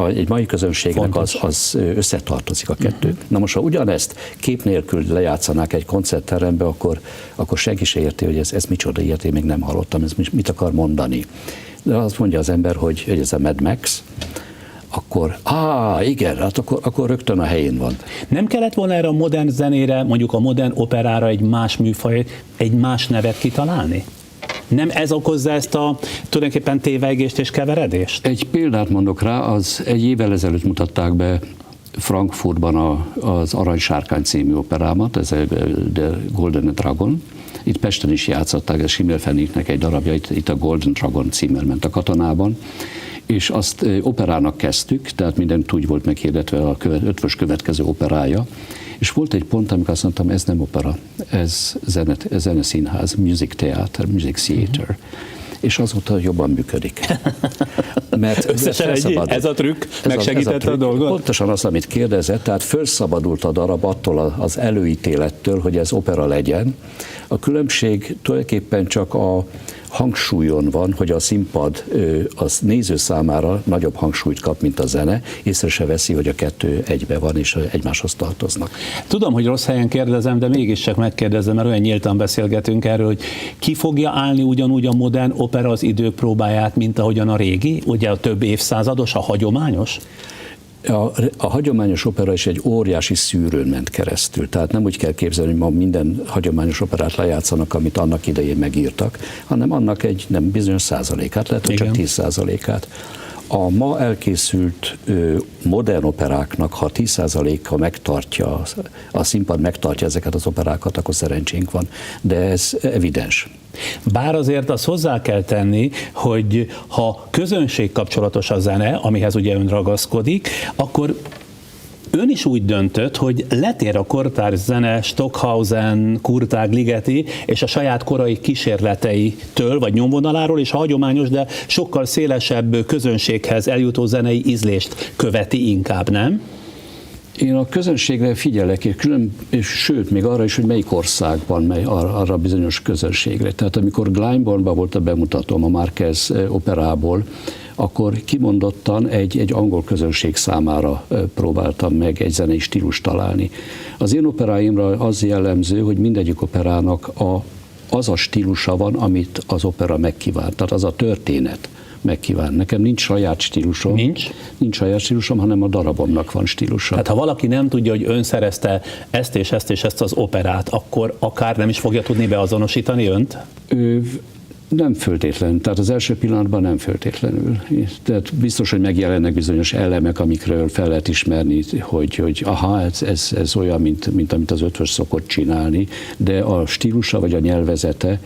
Speaker 4: egy mai közönségnek az összetartozik a kettő. Na most, ha ugyanezt kép nélkül lejátszanák egy koncertterembe, akkor senki se érti, hogy ez micsoda, ilyet én még nem hallottam, ez mit akar mondani. De azt mondja az ember, hogy ez a Mad Max, akkor, igen, hát akkor rögtön a helyén van.
Speaker 2: Nem kellett volna erre a modern zenére, mondjuk a modern operára egy más műfaj, egy más nevet kitalálni? Nem ez okozza ezt a tulajdonképpen tévegést és keveredést?
Speaker 4: Egy példát mondok rá, az egy évvel ezelőtt mutatták be Frankfurtban az Aranysárkány című operámat, ez a The Golden Dragon. Itt Pesten is játszották, ez Schimmelpfennignek egy darabja, itt a Golden Dragon címmel ment a Katonában, és azt operának kezdtük, tehát mindent úgy volt meghirdetve a ötvös következő operája, és volt egy pont, amikor azt mondtam, ez nem opera, ez zeneszínház, music theater, és azóta jobban működik. Mert
Speaker 2: ez a trükk megsegítette a dolgot?
Speaker 4: Pontosan az, amit kérdezett, tehát felszabadult a darab attól az előítélettől, hogy ez opera legyen. A különbség tulajdonképpen csak a hangsúlyon van, hogy a színpad az néző számára nagyobb hangsúlyt kap, mint a zene, észre se veszi, hogy a kettő egybe van, és egymáshoz tartoznak.
Speaker 2: Tudom, hogy rossz helyen kérdezem, de mégiscsak megkérdezem, mert olyan nyíltan beszélgetünk erről, hogy ki fogja állni ugyanúgy a modern opera az idők próbáját, mint ahogyan a régi, ugye a több évszázados, a hagyományos?
Speaker 4: A hagyományos opera is egy óriási szűrőn ment keresztül, tehát nem úgy kell képzelni, hogy ma minden hagyományos operát lejátszanak, amit annak idején megírtak, hanem annak egy nem bizonyos százalékát, lehet, hogy csak 10%-át. A ma elkészült modern operáknak, ha 10%-a megtartja, a színpad megtartja ezeket az operákat, akkor szerencsénk van, de ez evidens.
Speaker 2: Bár azért azt hozzá kell tenni, hogy ha közönség kapcsolatos a zene, amihez ugye ön ragaszkodik, akkor ön is úgy döntött, hogy letér a kortárs zene Stockhausen, Kurtág, Ligeti és a saját korai kísérleteitől, vagy nyomvonaláról, és a hagyományos, de sokkal szélesebb közönséghez eljutó zenei ízlést követi inkább, nem?
Speaker 4: Én a közönségre figyelek, és sőt, még arra is, hogy melyik országban megy arra bizonyos közönségre. Tehát amikor Glyndebourne-ban volt a bemutatóm a Marquez operából, akkor kimondottan egy angol közönség számára próbáltam meg egy zenei stílust találni. Az én operáimra az jellemző, hogy mindegyik operának az a stílusa van, amit az opera megkíván, tehát az a történet megkíván. Nekem nincs saját stílusom. Nincs saját stílusom, hanem a darabomnak van stílusa.
Speaker 2: Tehát ha valaki nem tudja, hogy ön szerezte ezt és ezt és ezt az operát, akkor akár nem is fogja tudni beazonosítani önt?
Speaker 4: Nem föltétlenül, tehát az első pillanatban nem föltétlenül. Tehát biztos, hogy megjelennek bizonyos elemek, amikről fel lehet ismerni, hogy aha, ez olyan, mint amit az ötvös szokott csinálni, de a stílusa vagy a nyelvezete,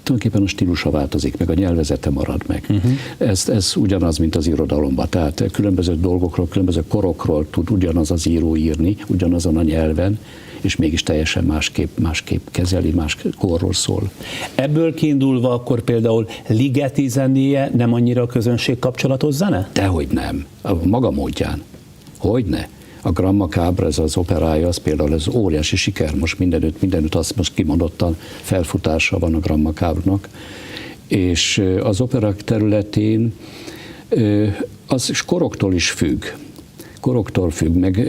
Speaker 4: tulajdonképpen a stílusa változik meg, a nyelvezete marad meg. Ez ugyanaz, mint az irodalomban, tehát különböző dolgokról, különböző korokról tud ugyanaz az író írni, ugyanazon a nyelven, és mégis teljesen másképp kezeli, más korról szól.
Speaker 2: Ebből kiindulva akkor például Ligeti zenéje nem annyira közönség kapcsolatos zene?
Speaker 4: Dehogy nem, a maga módján. Hogyne? A Grand Macabre, ez az operája, az például ez óriási siker, most mindenütt azt most kimondottan felfutása van a Grand Macabre-nak, és az operák területén az koroktól is függ. Meg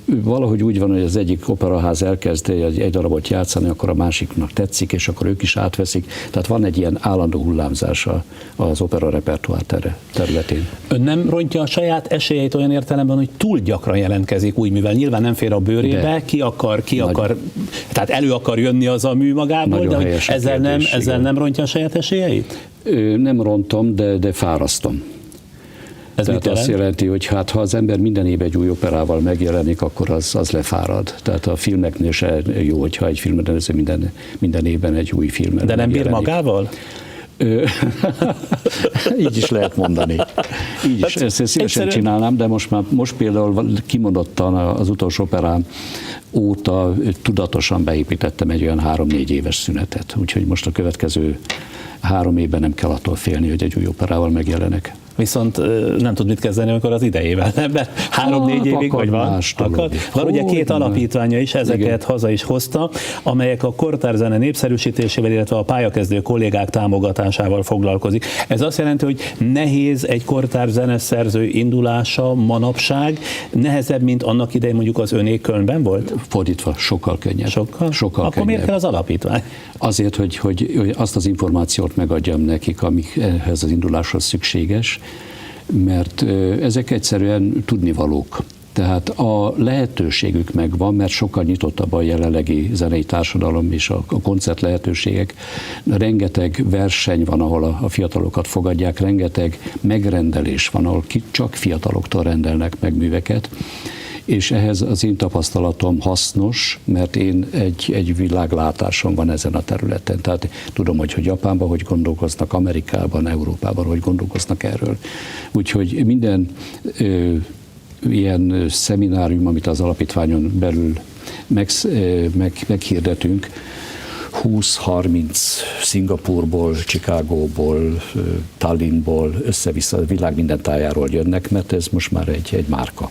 Speaker 4: valahogy úgy van, hogy az egyik operaház elkezd egy darabot játszani, akkor a másiknak tetszik, és akkor ők is átveszik. Tehát van egy ilyen állandó hullámzás az opera repertoár területén.
Speaker 2: Ön nem rontja a saját esélyeit olyan értelemben, hogy túl gyakran jelentkezik úgy, mivel nyilván nem fér a bőrébe, de ki akar, tehát elő akar jönni az a mű magából, de hogy ezzel nem rontja a saját esélyeit?
Speaker 4: Nem rontom, de fárasztom.
Speaker 2: Ez
Speaker 4: Tehát azt jelenti, hogy hát ha az ember minden évben egy új operával megjelenik, akkor az lefárad. Tehát a filmeknél se jó, hogyha egy filmrendező minden évben egy új filmet.
Speaker 2: De nem bír magával?
Speaker 4: Így is lehet mondani. Így is. Ezt szívesen csinálnám, de most például kimondottan az utolsó operám óta tudatosan beépítettem egy olyan 3-4 éves szünetet. Úgyhogy most a következő 3 évben nem kell attól félni, hogy egy új operával megjelenek.
Speaker 2: Viszont nem tud mit kezdeni, amikor az idejével, nem? Mert 3-4 évig vagy van. Van ugye 2 alapítványa is, ezeket igen. Haza is hozta, amelyek a kortárzene népszerűsítésével, illetve a pályakezdő kollégák támogatásával foglalkozik. Ez azt jelenti, hogy nehéz egy kortárzene szerző indulása manapság, nehezebb, mint annak idején mondjuk az öné Kölnben volt?
Speaker 4: Fordítva, sokkal könnyebb. Sokkal
Speaker 2: Akkor
Speaker 4: könnyebb.
Speaker 2: Miért kell az alapítvány?
Speaker 4: Azért, hogy azt az információt megadjam nekik, ami ehhez az induláshoz szükséges, mert ezek egyszerűen tudnivalók. Tehát a lehetőségük megvan, mert sokkal nyitottabb a jelenlegi zenei társadalom és a koncert lehetőségek. Rengeteg verseny van, ahol a fiatalokat fogadják, rengeteg megrendelés van, ahol csak fiataloktól rendelnek meg műveket. És ehhez az én tapasztalatom hasznos, mert én egy világlátásom van ezen a területen. Tehát tudom, hogy Japánban hogy gondolkoznak, Amerikában, Európában hogy gondolkoznak erről. Úgyhogy minden ilyen szeminárium, amit az alapítványon belül meghirdetünk, 20-30 Szingapúrból, Chicagóból, Tallinnból, össze-vissza a világ minden tájáról jönnek, mert ez most már egy márka.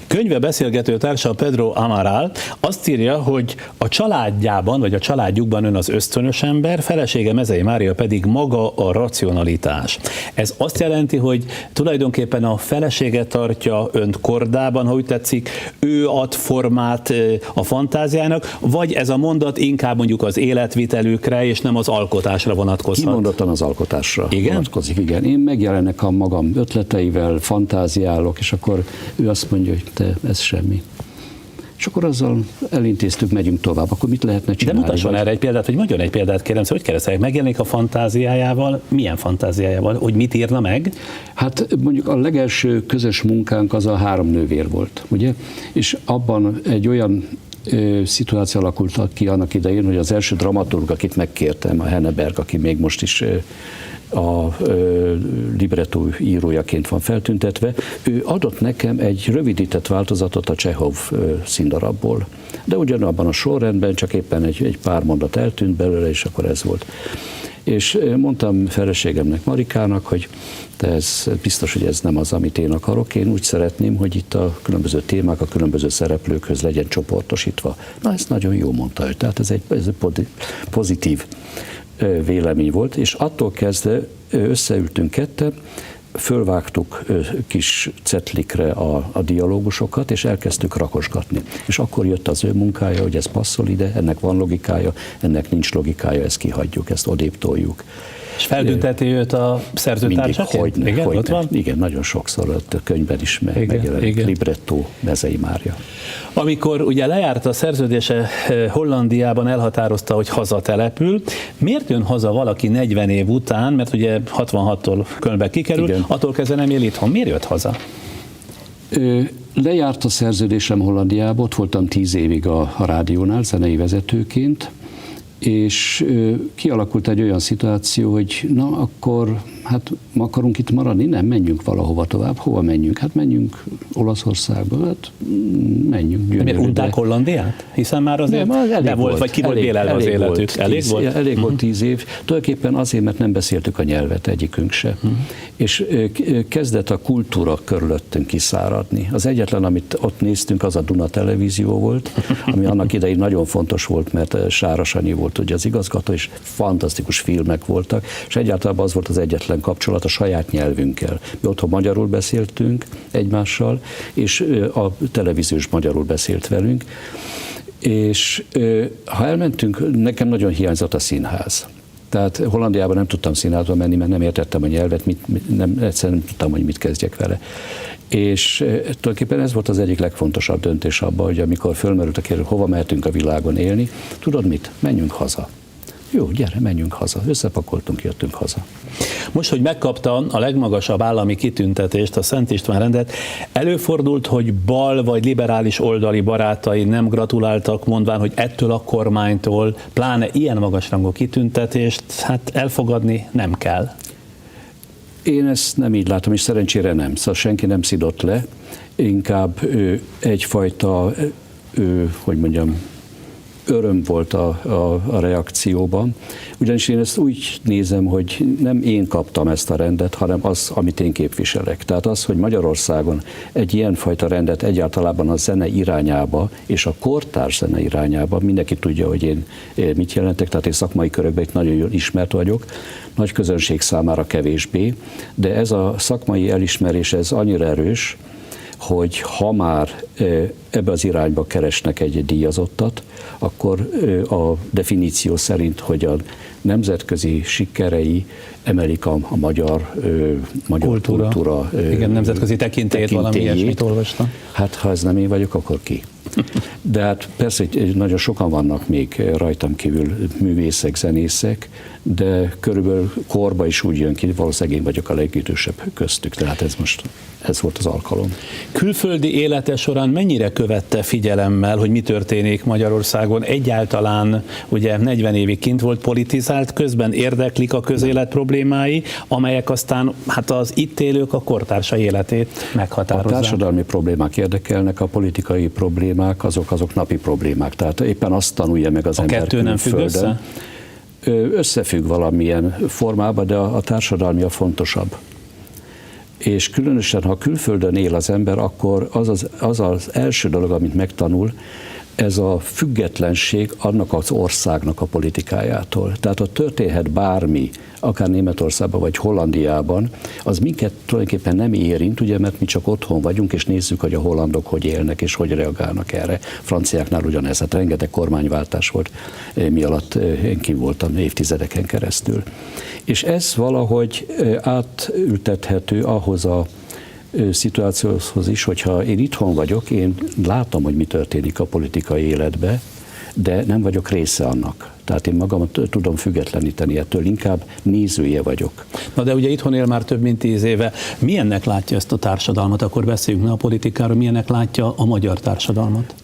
Speaker 2: Könyve beszélgető társa Pedro Amaral azt írja, hogy a családjában, vagy a családjukban ön az ösztönös ember, felesége Mezei Mária pedig maga a racionalitás. Ez azt jelenti, hogy tulajdonképpen a felesége tartja önt kordában, ha úgy tetszik, ő ad formát a fantáziának, vagy ez a mondat inkább mondjuk az életvitelükre, és nem az alkotásra vonatkozhat?
Speaker 4: Kimondottan az alkotásra vonatkozik, igen. Én megjelenek a magam ötleteivel, fantáziálok, és akkor ő azt mondja, hogy ez semmi. És akkor azzal elintéztük, megyünk tovább. Akkor mit lehetne csinálni?
Speaker 2: De mutasson erre egy példát, vagy mondjon egy példát, kérem, hogy kereszteljük. Megjelenik a fantáziájával, milyen fantáziájával? Hogy mit írna meg?
Speaker 4: Hát mondjuk a legelső közös munkánk az a 3 nővér volt, ugye? És abban egy olyan szituáció alakult ki annak idején, hogy az első dramaturg, akit megkértem, a Henneberg, aki még most is a librettó írójaként van feltüntetve, ő adott nekem egy rövidített változatot a Csehov színdarabból. De ugyanabban a sorrendben, csak éppen egy pár mondat eltűnt belőle, és akkor ez volt. És mondtam feleségemnek, Marikának, hogy de ez biztos, hogy ez nem az, amit én akarok. Én úgy szeretném, hogy itt a különböző témák a különböző szereplőkhöz legyen csoportosítva. Na, ez nagyon jó, mondta ő. Tehát ez egy pozitív vélemény volt, és attól kezdve összeültünk ketten, fölvágtuk kis cetlikre a dialógusokat, és elkezdtük rakosgatni. És akkor jött az ő munkája, hogy ez passzol ide, ennek van logikája, ennek nincs logikája, ezt kihagyjuk, ezt odébb toljuk.
Speaker 2: És feltünteti őt a szerzőtársaként?
Speaker 4: Mindig, hogyne. Igen, nagyon sokszor a könyvben is megjelent librettó Mezei Mária.
Speaker 2: Amikor ugye lejárt a szerződése Hollandiában, elhatározta, hogy hazatelepül. Miért jön haza valaki 40 év után, mert ugye 66-tól Kölnbe kikerül, igen. Attól kezdve nem él itthon. Miért jött haza?
Speaker 4: Lejárt a szerződésem Hollandiába, ott voltam 10 évig a rádiónál zenei vezetőként, és kialakult egy olyan szituáció, hogy na akkor, hát akarunk itt maradni? Nem, menjünk valahova tovább. Hova menjünk? Hát menjünk Olaszországba, hát menjünk.
Speaker 2: Miért unták Hollandiát? Hiszen már azért nem volt, vagy ki volt bélelve az életük?
Speaker 4: Elég volt 10 év. Tulajdonképpen azért, mert nem beszéltük a nyelvet egyikünk se. És kezdett a kultúra körülöttünk kiszáradni. Az egyetlen, amit ott néztünk, az a Duna televízió volt, ami annak idején nagyon fontos volt, mert Sára Sanyi volt ugye az igazgató, és fantasztikus filmek voltak, és egyáltalán az volt az egyetlen kapcsolat a saját nyelvünkkel. Mi otthon magyarul beszéltünk egymással, és a televíziós magyarul beszélt velünk, és ha elmentünk, nekem nagyon hiányzott a színház. Tehát Hollandiában nem tudtam színházba menni, mert nem értettem a nyelvet, egyszerűen nem tudtam, hogy mit kezdjek vele. És tulajdonképpen ez volt az egyik legfontosabb döntés abban, hogy amikor fölmerült a kérdés, hova mehetünk a világon élni, tudod mit? Menjünk haza. Jó, gyere, menjünk haza. Összepakoltunk, jöttünk haza.
Speaker 2: Most, hogy megkapta a legmagasabb állami kitüntetést, a Szent István rendet, előfordult, hogy bal vagy liberális oldali barátai nem gratuláltak, mondván, hogy ettől a kormánytól, pláne ilyen magasrangú kitüntetést, hát elfogadni nem kell.
Speaker 4: Én ezt nem így látom, és szerencsére nem. Szóval senki nem szidott le, inkább egyfajta, hogy mondjam, öröm volt a reakcióban, ugyanis én ezt úgy nézem, hogy nem én kaptam ezt a rendet, hanem az, amit én képviselek. Tehát az, hogy Magyarországon egy ilyenfajta rendet egyáltalában a zene irányába és a kortárs zene irányába, mindenki tudja, hogy én mit jelentek, tehát én szakmai körökben itt nagyon jól ismert vagyok, nagy közönség számára kevésbé, de ez a szakmai elismerés, ez annyira erős, hogy ha már ebbe az irányba keresnek egy díjazottat, akkor a definíció szerint, hogy a nemzetközi sikerei emelik a magyar kultúra
Speaker 2: igen, nemzetközi tekintélyét, valami ilyesmit olvastam.
Speaker 4: Hát ha ez nem én vagyok, akkor ki? De hát persze, hogy nagyon sokan vannak még rajtam kívül művészek, zenészek, de körülbelül korba is úgy jön ki, valószínűleg én vagyok a legidősebb köztük, tehát ez volt az alkalom.
Speaker 2: Külföldi élete során mennyire követte figyelemmel, hogy mi történik Magyarországon? Egyáltalán ugye 40 évig kint volt, politizált, közben érdeklik a közélet problémái, amelyek aztán hát az itt élők, a kortársa életét meghatározzák.
Speaker 4: A társadalmi problémák érdekelnek, a politikai problémák, azok napi problémák. Tehát éppen azt tanulja meg az ember
Speaker 2: kettő nem függ össze?
Speaker 4: Összefügg valamilyen formában, de a társadalmi a fontosabb. És különösen, ha külföldön él az ember, akkor az az első dolog, amit megtanul, ez a függetlenség annak az országnak a politikájától. Tehát ott történhet bármi, akár Németországban vagy Hollandiában, az minket tulajdonképpen nem érint, ugye, mert mi csak otthon vagyunk, és nézzük, hogy a hollandok hogy élnek, és hogy reagálnak erre. Franciáknál ugyanez, hát rengeteg kormányváltás volt, mi alatt én ki voltam évtizedeken keresztül. És ez valahogy átültethető ahhoz a szituációhoz is, hogyha én itthon vagyok, én látom, hogy mi történik a politikai életbe, de nem vagyok része annak. Tehát én magamat tudom függetleníteni ettől, inkább nézője vagyok.
Speaker 2: Na de ugye itthon él már több mint 10 éve. Milyennek látja ezt a társadalmat? Akkor beszéljünk a politikáról. Milyennek látja a magyar társadalmat?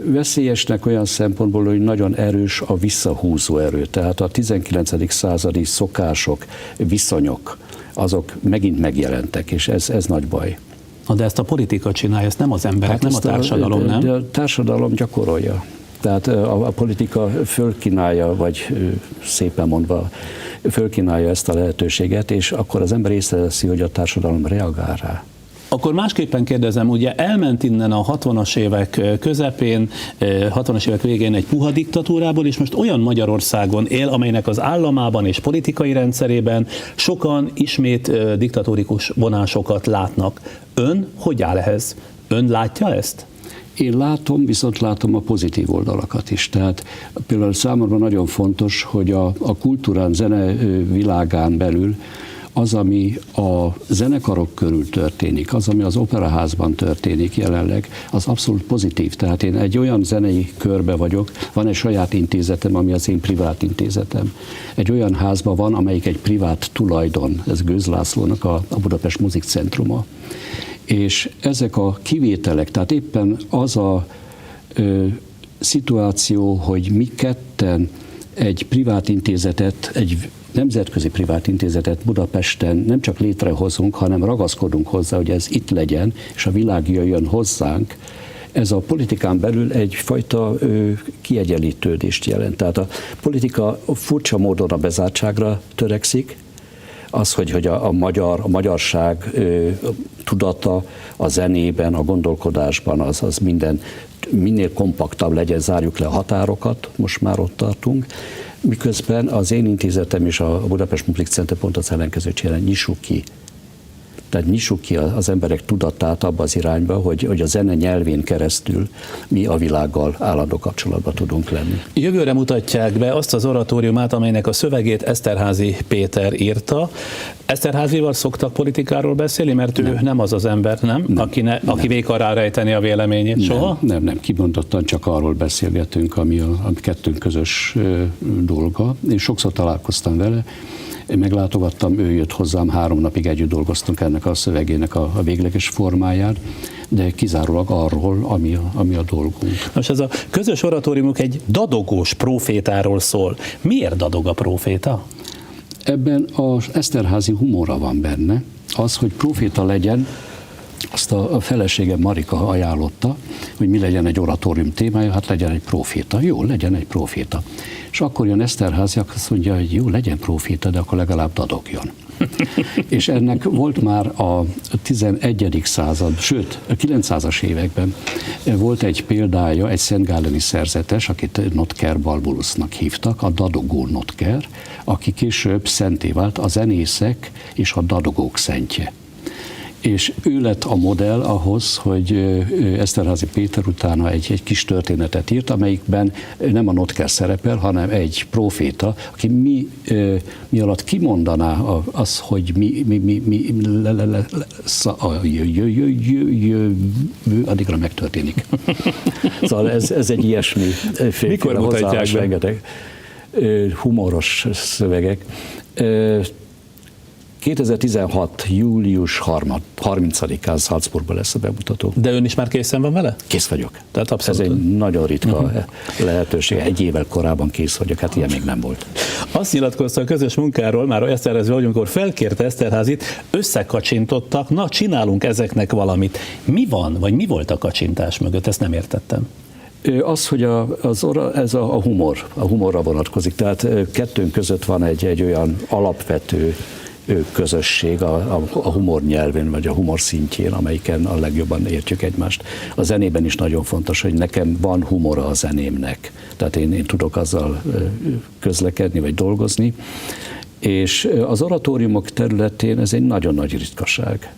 Speaker 4: Veszélyesnek olyan szempontból, hogy nagyon erős a visszahúzó erő. Tehát a 19. századi szokások, viszonyok, azok megint megjelentek, és ez nagy baj.
Speaker 2: Na de ezt a politika csinálja, ezt nem az emberek, nem a társadalom, nem?
Speaker 4: De a társadalom gyakorolja. Tehát a politika fölkínálja, vagy szépen mondva, fölkínálja ezt a lehetőséget, és akkor az ember észreveszi, hogy a társadalom reagál rá.
Speaker 2: Akkor másképpen kérdezem, ugye elment innen a 60-as évek közepén, 60-as évek végén egy puha diktatúrából, és most olyan Magyarországon él, amelynek az államában és politikai rendszerében sokan ismét diktatórikus vonásokat látnak. Ön hogy áll ehhez? Ön látja ezt?
Speaker 4: Én látom, viszont látom a pozitív oldalakat is. Tehát például számomra nagyon fontos, hogy a kultúrán, zene világán belül az, ami a zenekarok körül történik, az, ami az operaházban történik jelenleg, az abszolút pozitív. Tehát én egy olyan zenei körbe vagyok, van egy saját intézetem, ami az én privát intézetem. Egy olyan házban van, amelyik egy privát tulajdon, ez Gőz Lászlónak a Budapest Muzikcentruma. És ezek a kivételek, tehát éppen az a szituáció, hogy mi ketten egy privát intézetet, egy nemzetközi privát intézetet Budapesten nem csak létrehozunk, hanem ragaszkodunk hozzá, hogy ez itt legyen, és a világ jöjjön hozzánk, ez a politikán belül egyfajta kiegyenlítődést jelent. Tehát a politika furcsa módon a bezártságra törekszik, az, hogy a magyarság tudata a zenében, a gondolkodásban, az minél kompaktabb legyen, zárjuk le a határokat, most már ott tartunk, miközben az én intézetem és a Budapest Muzikcentruma pont az ellenkezőt jelent, nyissuk ki. Tehát nyissuk ki az emberek tudatát abba az irányba, hogy a zene nyelvén keresztül mi a világgal állandó kapcsolatban tudunk lenni.
Speaker 2: Jövőre mutatják be azt az oratóriumát, amelynek a szövegét Eszterházy Péter írta. Eszterházyval szoktak politikáról beszélni, mert ő nem az az ember, aki végig akar rejteni a véleményét soha?
Speaker 3: Nem, kimondottan csak arról beszélgetünk, ami a kettőnk közös dolga. Én sokszor találkoztam vele, én meglátogattam, ő jött hozzám, 3 napig együtt dolgoztunk ennek a szövegének a végleges formáján, de kizárólag arról, ami a dolgunk.
Speaker 2: Most ez a közös oratóriumuk egy dadogós prófétáról szól. Miért dadog a próféta?
Speaker 3: Ebben az Eszterházy humora van benne, az, hogy próféta legyen, azt a feleségem Marika ajánlotta, hogy mi legyen egy oratórium témája, hát legyen egy próféta. Jó, legyen egy próféta. És akkor jön Eszterházy, azt mondja, hogy jó, legyen próféta, de akkor legalább dadogjon. És ennek volt már a 11. század, sőt, a 900-as években volt egy példája, egy szentgáleni szerzetes, akit Notker Balbulusnak hívtak, a dadogó Notker, aki később szenté vált, a zenészek és a dadogók szentje. És ő lett a modell ahhoz, hogy Eszterházy Péter utána egy kis történetet írt, amelyikben nem a Notker szerepel, hanem egy próféta, aki mi alatt kimondaná az, hogy addigra megtörténik. Szóval ez egy ilyesmi
Speaker 2: Mikor mutatják be?
Speaker 4: Rengeteg humoros szövegek. 2016. július 30-án Salzburgban lesz a bemutató.
Speaker 2: De ön is már készen van vele?
Speaker 4: Kész vagyok.
Speaker 2: Tehát abszolút.
Speaker 4: Ez egy nagyon ritka lehetőség. 1 évvel korábban kész vagyok, hát ilyen még nem volt.
Speaker 2: Azt nyilatkozta a közös munkáról, már Eszterházy vagyunk, amikor felkérte Eszterházyt, összekacsintottak, na csinálunk ezeknek valamit. Mi van, vagy mi volt a kacsintás mögött? Ezt nem értettem.
Speaker 4: Az, hogy ez a humorra vonatkozik. Tehát kettőnk között van egy olyan alapvető közösség a humor nyelvén, vagy a humor szintjén, amelyiken a legjobban értjük egymást. A zenében is nagyon fontos, hogy nekem van humora a zenémnek. Tehát én tudok azzal közlekedni, vagy dolgozni. És az oratóriumok területén ez egy nagyon nagy ritkaság.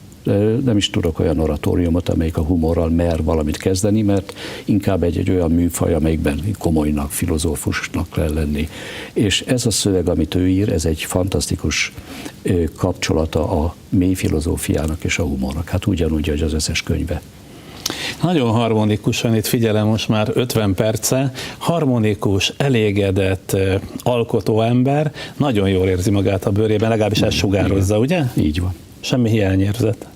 Speaker 4: Nem is tudok olyan oratóriumot, amelyik a humorral mer valamit kezdeni, mert inkább egy olyan műfaj, amelyikben komolynak, filozófusnak kell lenni. És ez a szöveg, amit ő ír, ez egy fantasztikus kapcsolata a mély filozófiának és a humornak. Hát ugyanúgy, hogy az összes könyve.
Speaker 2: Nagyon harmonikusan, itt figyelem most már 50 perce, harmonikus, elégedett, alkotó ember, nagyon jól érzi magát a bőrében, legalábbis ezt sugározza, ugye?
Speaker 3: Így van.
Speaker 2: Semmi hiányérzet.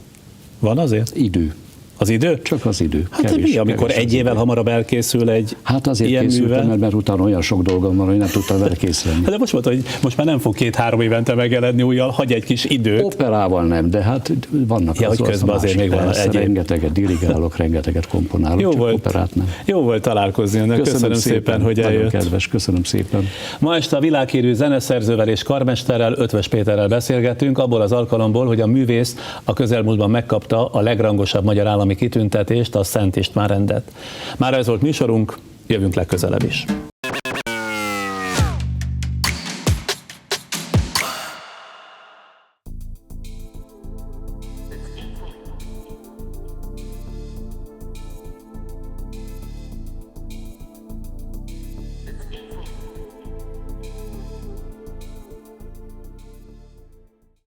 Speaker 2: Van azért?
Speaker 3: Idő.
Speaker 2: Az idő?
Speaker 3: Csak az idő.
Speaker 2: Hát mi, amikor egy évvel hamarabb elkészül egy
Speaker 3: hát azért
Speaker 2: ilyen
Speaker 3: készültem,
Speaker 2: művel?
Speaker 3: mert utána olyan sok dolgom van, hogy nem tudtam vele készülni.
Speaker 2: De most mondta, hogy most már nem fog 2-3 évente megjelenni újjal, hagy egy kis időt.
Speaker 3: Operával nem, de hát vannak
Speaker 2: Ja, hogy közben azért még van
Speaker 3: egyéb. Rengeteget dirigálok, rengeteget komponálok,
Speaker 2: Jó
Speaker 3: csak
Speaker 2: volt,
Speaker 3: operát nem.
Speaker 2: jó volt találkozni önnek, köszönöm szépen, hogy
Speaker 3: nagyon
Speaker 2: eljött.
Speaker 3: kedves, köszönöm szépen.
Speaker 2: Ma este a világhírű zeneszerzővel és karmesterrel, Ötvös Péterrel beszélgettünk, abból az alkalomból, hogy a művész a közelmúltban megkapta a legrangosabb magyar állami kitüntetést, a Szent István rendet. Már ez volt műsorunk, jövünk legközelebb is.